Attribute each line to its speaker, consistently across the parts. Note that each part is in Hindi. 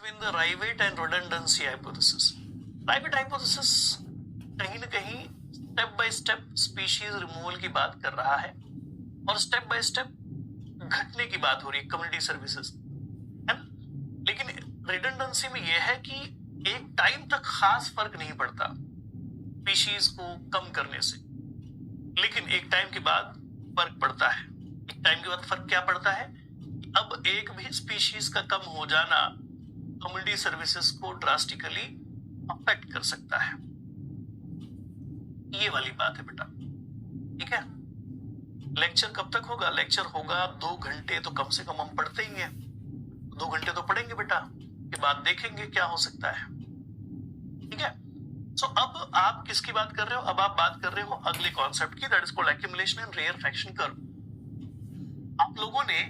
Speaker 1: between the Rivett and redundancy hypothesis. Rivett hypothesis कहीं न कहीं step by step species removal की बात कर रहा है और स्टेप बाय स्टेप घटने की बात हो रही है कम्युनिटी सर्विसेज, है ना। लेकिन रिडंडेंसी में यह है कि एक टाइम तक खास फर्क नहीं पड़ता स्पीशीज को कम करने से, लेकिन एक टाइम के बाद फर्क पड़ता है। एक टाइम के बाद फर्क क्या पड़ता है? अब एक भी स्पीशीज का कम हो जाना कम्युनिटी सर्विसेज को ड्रास्टिकली अफेक्ट कर सकता है। ये वाली बात है बेटा, ठीक है। लेक्चर कब तक होगा? लेक्चर होगा 2 घंटे, तो कम से कम हम पढ़ते ही हैं, 2 घंटे तो पढ़ेंगे बेटा, के बाद देखेंगे क्या हो सकता है, ठीक है। सो अब आप किसकी बात कर रहे हो? अब आप बात कर रहे हो अगले कॉन्सेप्ट की, that is called accumulation and rarefaction curve. आप लोगों ने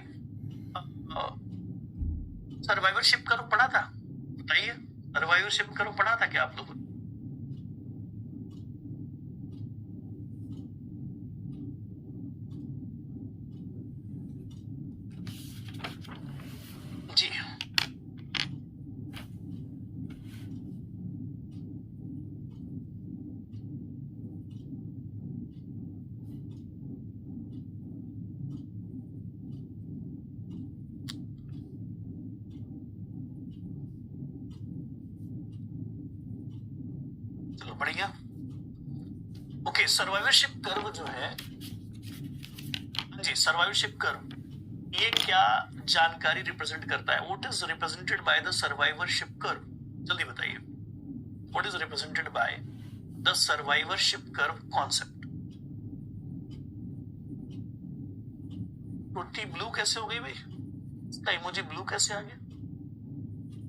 Speaker 1: सर्वाइवरशिप कर्व पढ़ा था? बताइए, सर्वाइवरशिप कर्व पढ़ा था क्या आप लोगों ने? जी चलो बढ़िया। ओके, सर्वाइवरशिप कर्व जो है, जी सर्वाइवरशिप कर्व ये क्या जानकारी रिप्रेजेंट करता है? What is represented by the survivorship curve? जल्दी बताइए, what is represented by the survivorship curve concept? टोटी ब्लू कैसे हो गई भाई? इसका इमोजी ब्लू कैसे आ गया?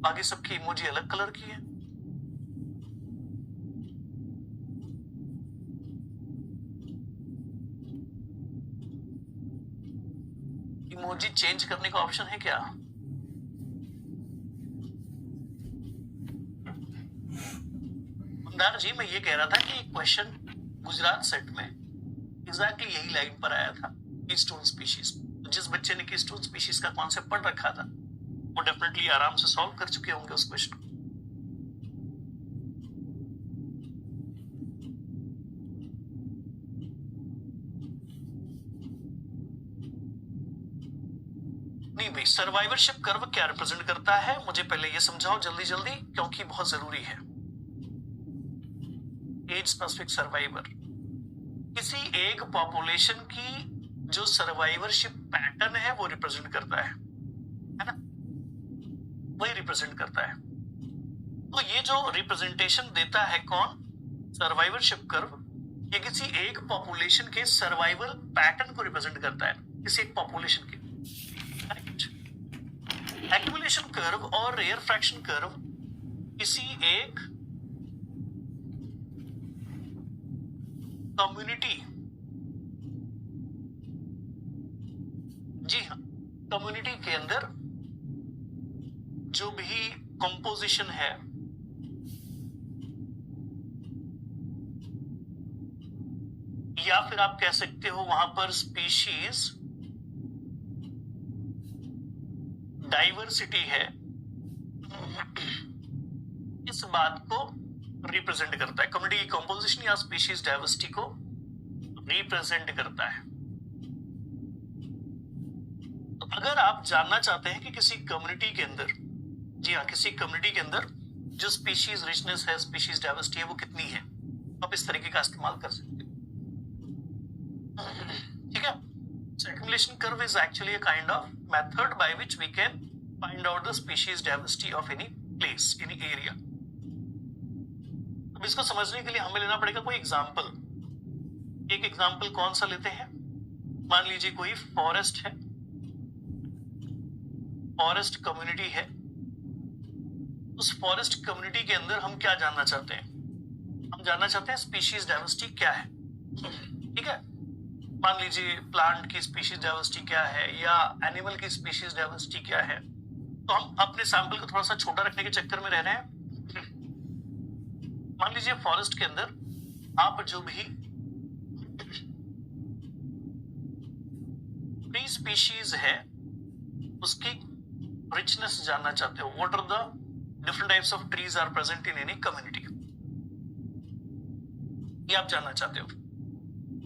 Speaker 1: बाकी सबकी इमोजी अलग कलर की है। इमोजी चेंज करने का ऑप्शन है क्या? मंदार जी, मैं ये कह रहा था कि क्वेश्चन गुजरात सेट में एग्जैक्टली यही लाइन पर आया था, कीस्टोन स्पीशीज। जिस बच्चे ने कीस्टोन स्पीशीज का कॉन्सेप्ट पढ़ रखा था वो डेफिनेटली आराम से सॉल्व कर चुके होंगे उस क्वेश्चन को। नहीं भाई, सर्वाइवरशिप कर्व क्या रिप्रेजेंट करता है मुझे पहले ये समझाओ जल्दी जल्दी, क्योंकि बहुत जरूरी है। एज स्पेसिफिक सर्वाइवर किसी एक पॉपुलेशन की जो सर्वाइवरशिप पैटर्न है वो रिप्रेजेंट करता है ना, वही रिप्रेजेंट करता है। तो ये जो रिप्रेजेंटेशन देता है कौन? Survivorship curve. ये किसी एक पॉपुलेशन के सर्वाइवल पैटर्न को रिप्रेजेंट करता है, किसी एक पॉपुलेशन के। एक्यूमुलेशन कर्व और रेयरफैक्शन कर्व किसी एक कम्युनिटी, जी हाँ, कम्युनिटी के अंदर जो भी कंपोजिशन है या फिर आप कह सकते हो वहां पर स्पीशीज डाइवर्सिटी है, इस बात को रिप्रेजेंट करता है। कम्युनिटी की कंपोजिशन या स्पीशीज डाइवर्सिटी को रिप्रेजेंट करता है। तो अगर आप जानना चाहते हैं कि किसी कम्युनिटी के अंदर, जी हाँ, किसी कम्युनिटी के अंदर जो स्पीशीज रिचनेस है, स्पीशीज डाइवर्सिटी है, वो कितनी है, आप इस तरीके का इस्तेमाल कर सकते हैं, ठीक है। So accumulation curve is actually a kind of method by which we can find out the species diversity of any place, any area. अब इसको समझने के लिए हमें लेना पड़ेगा कोई एग्जाम्पल। एक एग्जाम्पल कौन सा लेते हैं? मान लीजिए कोई फॉरेस्ट है, फॉरेस्ट कम्युनिटी है। उस फॉरेस्ट कम्युनिटी के अंदर हम क्या जानना चाहते हैं? हम जानना चाहते हैं स्पीशीज डाइवर्सिटी क्या है, ठीक है। मान लीजिए प्लांट की स्पीशीज डाइवर्सिटी क्या है या एनिमल की स्पीशीज डाइवर्सिटी क्या है। तो हम अपने सैंपल को थोड़ा सा छोटा रखने के चक्कर में रह रहे हैं। मान लीजिए फॉरेस्ट के अंदर आप जो भी ट्री स्पीशीज है उसकी रिचनेस जानना चाहते हो। What are the different types of trees are present in any community. ये आप जानना चाहते हो.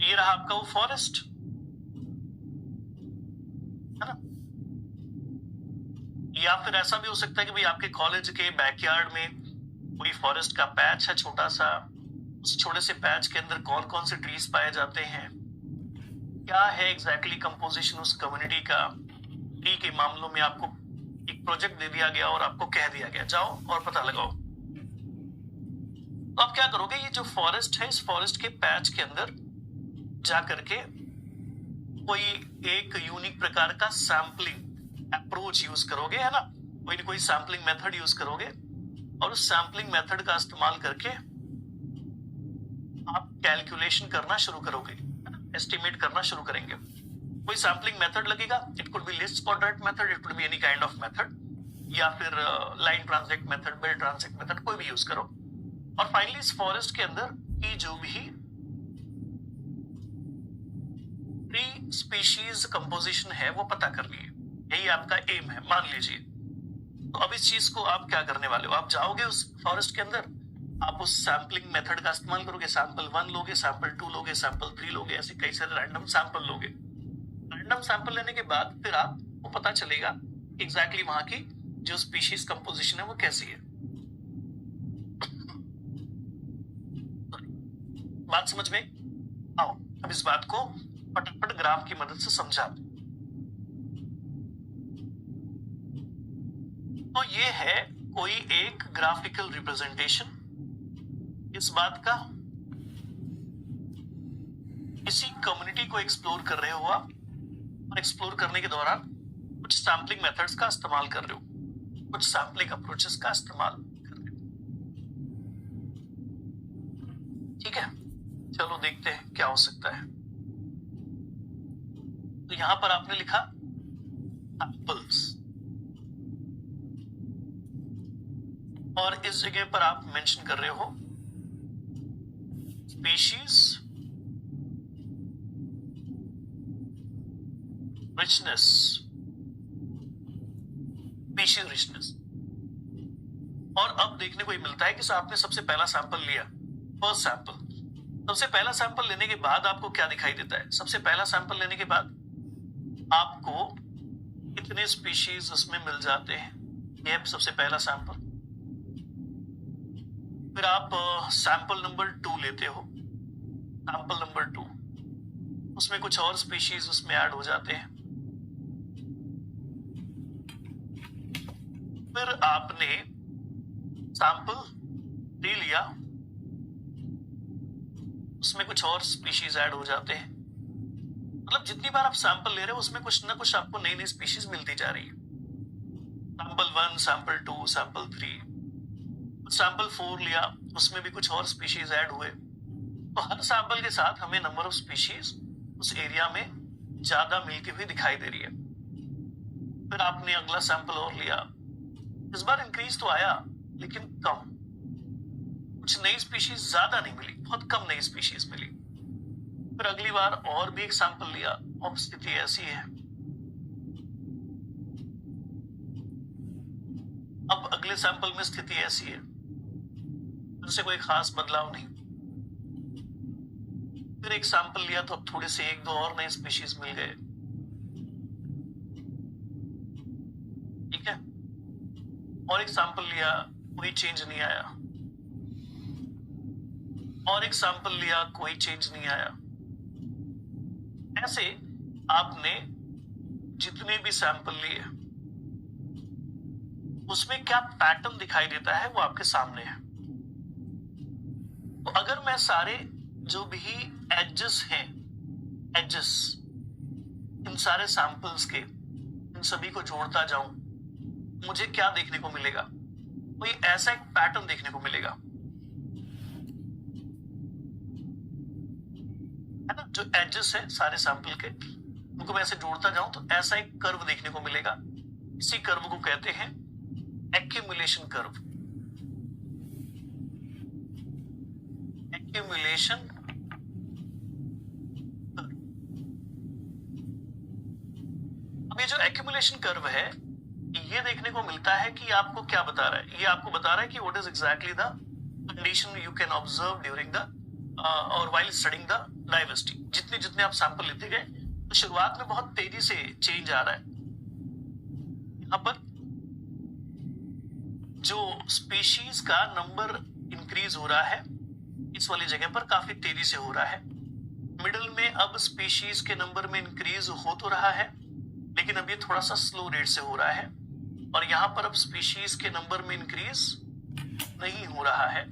Speaker 1: ये रहा आपका वो फॉरेस्ट, है ना. या फिर ऐसा भी हो सकता है कि भाई आपके कॉलेज के बैकयार्ड में कोई फॉरेस्ट का पैच है छोटा सा, उस छोटे से पैच के अंदर कौन कौन से ट्रीज पाए जाते हैं, क्या है एग्जैक्टली कंपोजिशन उस कम्युनिटी का. ट्री के मामलों में आपको एक प्रोजेक्ट दे दिया गया और आपको कह दिया गया जाओ और पता लगाओ. तो आप क्या करोगे, ये जो फॉरेस्ट है इस फॉरेस्ट के पैच के अंदर जा करके कोई एक यूनिक प्रकार का सैम्पलिंग अप्रोच यूज करोगे, है ना. कोई ना कोई सैम्पलिंग मेथड यूज करोगे और उस सैम्पलिंग मेथड का इस्तेमाल करके आप कैलकुलेशन करना शुरू करोगे, है ना, एस्टिमेट करना शुरू करेंगे. कोई सैम्पलिंग मेथड लगेगा, it could be least quadrat method, it could be any kind of method, या फिर line transect method, belt transect method, कोई भी यूज करो. और फाइनली इस फॉरेस्ट के अंदर की जो भी ट्री स्पीशीज कंपोजिशन है वो पता कर लिए. यही आपका एम है मान लीजिए. तो अब इस चीज को आप क्या करने वाले हो, आप जाओगे उस फॉरेस्ट के अंदर, आप उस सैम्पलिंग मेथड का इस्तेमाल करोगे. सैंपल 1 लोगे, सैंपल 2 लोगे, सैंपल 3 लोगे, ऐसे कई सारे रैंडम सैंपल लोगे. रैंडम सैंपल लेने के बाद फिर आपको पता चलेगा एग्जैक्टली वहां की जो स्पीशीज कंपोजिशन है वो कैसी है. बात समझ में आओ. अब इस बात को फटाफट ग्राफ की मदद से समझा. तो ये है कोई एक ग्राफिकल रिप्रेजेंटेशन इस बात का. किसी कम्युनिटी को एक्सप्लोर कर रहे हो आप, और एक्सप्लोर करने के दौरान कुछ सैम्पलिंग मेथड्स का इस्तेमाल कर रहे हो, कुछ सैम्पलिंग अप्रोचेस का इस्तेमाल कर रहे हो. ठीक है, चलो देखते हैं क्या हो सकता है. तो यहां पर आपने लिखा सैंपल्स, और इस जगह पर आप मेंशन कर रहे हो स्पीशीज रिचनेस, स्पीशीज रिचनेस. और अब देखने को ये मिलता है कि आपने सबसे पहला सैंपल लिया, फर्स्ट सैंपल. सबसे पहला सैंपल लेने के बाद आपको क्या दिखाई देता है, सबसे पहला सैंपल लेने के बाद आपको कितने स्पीशीज उसमें मिल जाते हैं. ये सबसे पहला सैंपल. फिर आप सैंपल नंबर 2 लेते हो, सैंपल नंबर 2, उसमें कुछ और स्पीशीज उसमें ऐड हो जाते हैं. फिर आपने सैंपल 3 लिया, उसमें कुछ और स्पीशीज ऐड हो जाते हैं. मतलब जितनी बार आप सैंपल ले रहे हो उसमें कुछ ना कुछ आपको नई नई स्पीशीज मिलती जा रही है. सैंपल 1, सैंपल 2, सैंपल 3, सैंपल 4 लिया, उसमें भी कुछ और स्पीशीज ऐड हुए. तो हर सैंपल के साथ हमें नंबर ऑफ स्पीशीज उस एरिया में ज्यादा मिलती हुई दिखाई दे रही है. फिर आपने अगला सैंपल और लिया, इस बार इंक्रीज तो आया लेकिन कम, कुछ नई स्पीशीज ज्यादा नहीं मिली, बहुत कम नई स्पीशीज मिली. फिर अगली बार और भी एक सैंपल लिया, अब स्थिति ऐसी है. अब अगले सैंपल में स्थिति ऐसी है, उससे कोई खास बदलाव नहीं. फिर एक सैंपल लिया तो अब थोड़े से 1-2 और नए स्पीशीज मिल गए. ठीक है, और एक सैंपल लिया, कोई चेंज नहीं आया. और एक सैंपल लिया, कोई चेंज नहीं आया. ऐसे आपने जितने भी सैंपल लिए उसमें क्या पैटर्न दिखाई देता है वो आपके सामने है. तो अगर मैं सारे जो भी एजेस हैं, एजेस इन सारे सैंपल्स के, इन सभी को जोड़ता जाऊं, मुझे क्या देखने को मिलेगा, कोई ऐसा एक पैटर्न देखने को मिलेगा, है ना. जो एजेस है सारे सैंपल के, उनको मैं ऐसे जोड़ता जाऊं तो ऐसा एक कर्व देखने को मिलेगा. इसी कर्व को कहते हैं एक्यूमुलेशन कर्व. Accumulation curve. अब ये जो एक्यूमुलेशन कर्व है ये देखने को मिलता है कि आपको क्या बता रहा है, ये आपको बता रहा है कि what is exactly the condition you can observe during the और व्हाइल स्टडिंग द डाइवर्सिटी। जितने जितने आप सैंपल लेते गए तो शुरुआत में बहुत तेजी से चेंज आ रहा है। यहाँ पर जो स्पीशीज का नंबर इंक्रीज हो रहा है इस वाली जगह पर काफी तेजी से हो रहा है। मिडल में अब स्पीशीज के नंबर में इंक्रीज हो तो रहा है लेकिन अब ये थोड़ा सा स्लो रेट से हो रहा है, और यहाँ पर अब स्पीशीज के नंबर में इंक्रीज नहीं हो रहा है।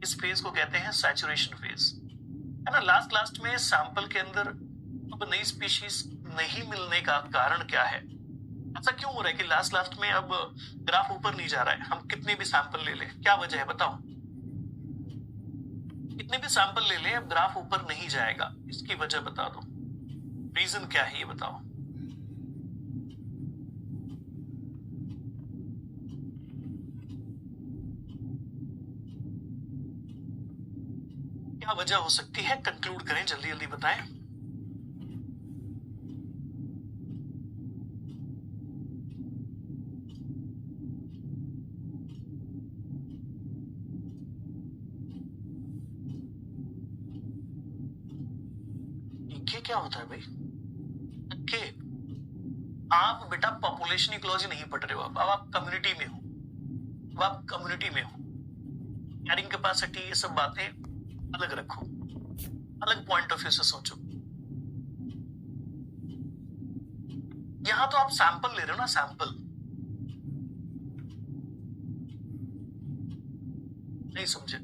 Speaker 1: इस फेज को कहते हैं सैचुरेशन फेज, है ना। लास्ट में सैंपल के अंदर अब नई स्पीशीज नहीं मिलने का कारण क्या है? ऐसा क्यों हो रहा है कि लास्ट में अब ग्राफ ऊपर नहीं जा रहा है? हम कितने भी सैंपल ले लें, क्या वजह है बताओ? कितने भी सैंपल ले लें अब ग्राफ ऊपर नहीं जाएगा, इसकी वजह बता दो, रीजन क्या है ये बताओ। क्या वजह हो सकती है? कंक्लूड करें, जल्दी जल्दी बताएं। ये क्या होता है भाई? के आप बेटा पॉपुलेशन इकोलॉजी नहीं पढ़ रहे हो, अब आप कम्युनिटी में हो, अब आप कम्युनिटी में हो। कैरिंग कैपेसिटी ये सब बातें अलग रखो, अलग पॉइंट ऑफ व्यू से सोचो। यहां तो आप सैंपल ले रहे हो ना, सैंपल नहीं समझे।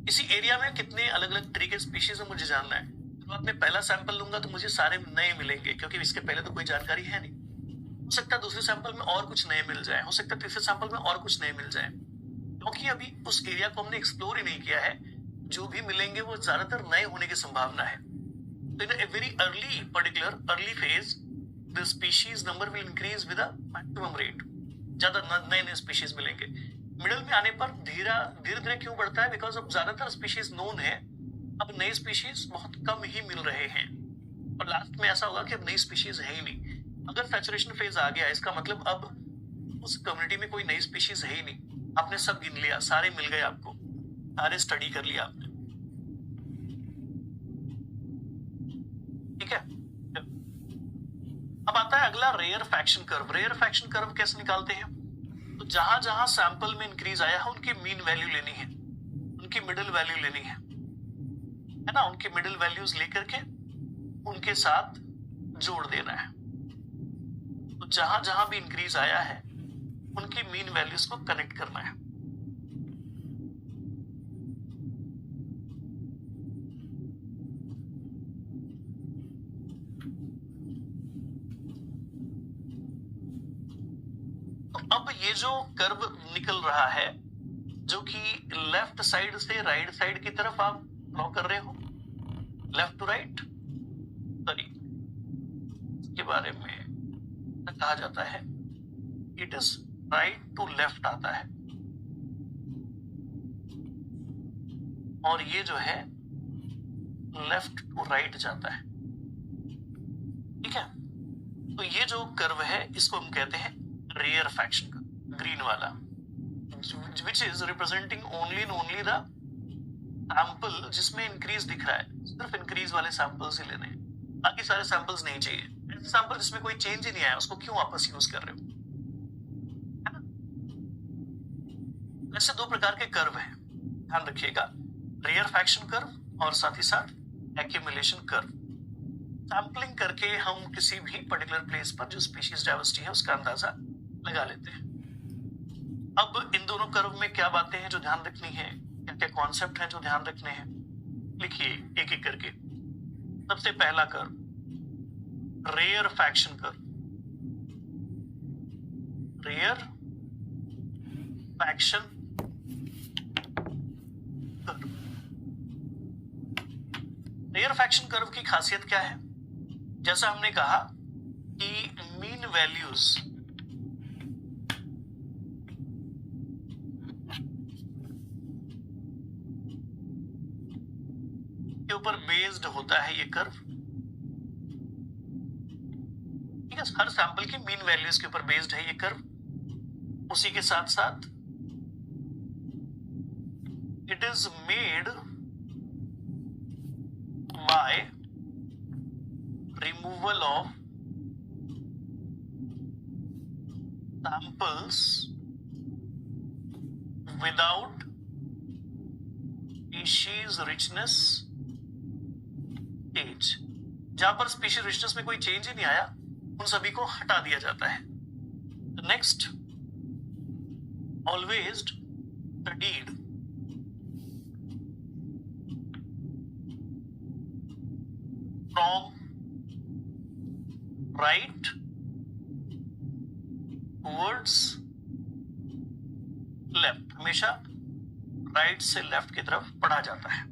Speaker 1: इसी एरिया में कितने अलग अलग तरीके स्पीशीज है मुझे जानना है। शुरुआत में पहला सैंपल लूंगा तो मुझे सारे नए मिलेंगे क्योंकि इसके पहले तो कोई जानकारी है नहीं। हो सकता है दूसरे सैंपल में और कुछ नए मिल जाए, हो सकता है तीसरे सैंपल में और कुछ नए मिल जाए, क्योंकि अभी उस एरिया को हमने एक्सप्लोर ही नहीं किया है। जो भी मिलेंगे वो ज्यादातर नए होने की संभावना है। तो in a very early phase the species number will increase with maximum rate, ज्यादा नए नए स्पीशीज मिलेंगे। मिडल में आने पर धीरे धीरे क्यों बढ़ता है? बिकॉज अब ज्यादातर स्पीशीज नोन है, अब नए स्पीशीज बहुत कम ही मिल रहे हैं, और लास्ट में ऐसा होगा कि अब नई स्पीशीज है ही नहीं। अगर सैचुरेशन फेज आ गया इसका मतलब अब उस कम्युनिटी में कोई नई स्पीशीज है ही नहीं। आपने सब गिन लिया, सारे मिल गए आपको, सारे स्टडी कर लिया आपने, ठीक है। अब आता है अगला rarefaction curve. Rarefaction curve कैसे निकालते हैं? तो जहां जहां सैंपल में इंक्रीज आया है उनकी मीन वैल्यू लेनी है, उनकी मिडिल वैल्यू लेनी है ना। उनकी मिडिल वैल्यूज लेकर के उनके साथ जोड़ देना है। तो जहां जहां भी इंक्रीज आया है उनकी मीन वैल्यूज को कनेक्ट करना है। तो अब ये जो कर्व निकल रहा है, जो कि लेफ्ट साइड से राइट साइड की तरफ आप ड्रॉ कर रहे हो, लेफ्ट टू राइट, सॉरी इसके बारे में कहा जाता है it is right to left आता है, और ये जो है लेफ्ट टू राइट जाता है, ठीक है। तो ये जो कर्व है इसको हम कहते हैं रेयर फैक्शन का, ग्रीन वाला, which is representing only the sample जिसमें इंक्रीज दिख रहा है। सिर्फ इंक्रीज वाले सैंपल्स ही लेने हैं, बाकी सारे सैंपल्स नहीं चाहिए। ऐसे सैंपल जिसमें कोई चेंज ही नहीं आया उसको क्यों वापस यूज कर रहे हो, है ना। ऐसे दो प्रकार के कर्व हैं, ध्यान रखिएगा, रेयर फैक्शन कर्व और साथ ही साथ एक्यूमुलेशन कर्व। सैंपलिंग करके हम किसी भी पर्टिकुलर प्लेस पर जो स्पीशीज डाइवर्सिटी है उसका अंदाजा लगा लेते हैं। अब इन दोनों कर्व में क्या बातें हैं जो ध्यान रखनी है, क्या कॉन्सेप्ट हैं जो ध्यान रखने हैं, लिखिए एक एक करके। सबसे पहला curve rarefaction curve, rarefaction curve. Rarefaction curve की खासियत क्या है? जैसा हमने कहा कि मीन वैल्यूज के ऊपर बेस्ड होता है ये कर्व, ठीक है। है, हर सैंपल की मीन वैल्यूज के ऊपर बेस्ड है ये कर्व। उसी के साथ साथ it is made by removal of samples without species richness change. जहां पर स्पीशीज रिचनेस में कोई चेंज ही नहीं आया उन सभी को हटा दिया जाता है। Next, always studied from right towards left, हमेशा राइट से लेफ्ट की तरफ पढ़ा जाता है।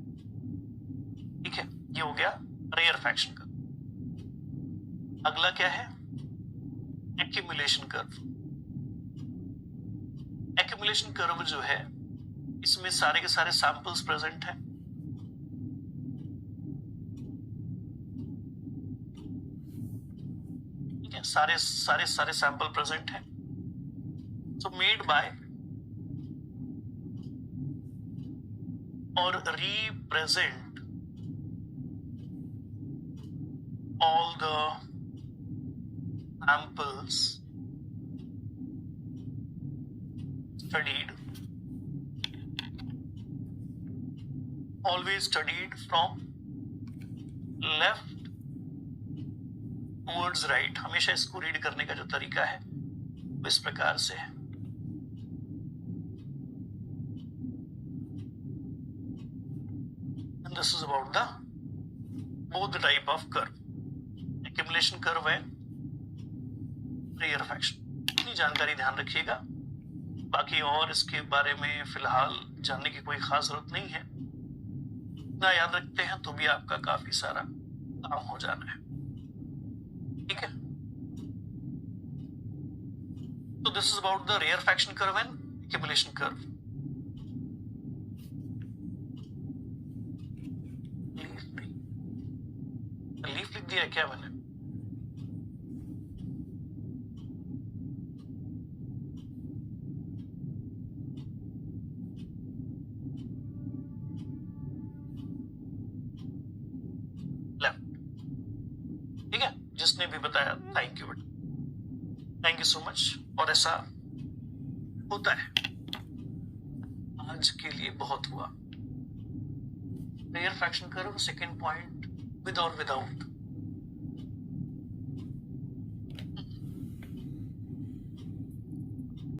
Speaker 1: ठीक है, ये हो गया रेयरफैक्शन कर्व। अगला क्या है? Accumulation curve. एक्यूमुलेशन कर्व जो है इसमें सारे के सारे सैंपल्स प्रेजेंट हैं। ठीक है, सारे सैंपल प्रेजेंट हैं। सो मेड बाय और represent all the samples studied, always studied from left towards right। हमेशा इसको रीड करने का जो तरीका है वो इस प्रकार से है। And this is about the both the type of curve, accumulation curve है, रेयरफैक्शन। इतनी जानकारी ध्यान रखिएगा, बाकी और इसके बारे में फिलहाल जानने की कोई खास जरूरत नहीं है। इतना याद रखते हैं तो भी आपका काफी सारा काम हो जाना है। ठीक है, तो this is about the rarefaction curve and accumulation curve. Leaf लिख दिया क्या मैंने? ठीक है, जिसने भी बताया thank you, thank you so much. और ऐसा होता है, आज के लिए बहुत हुआ। Rarefaction curve, second point, with और विदाउट।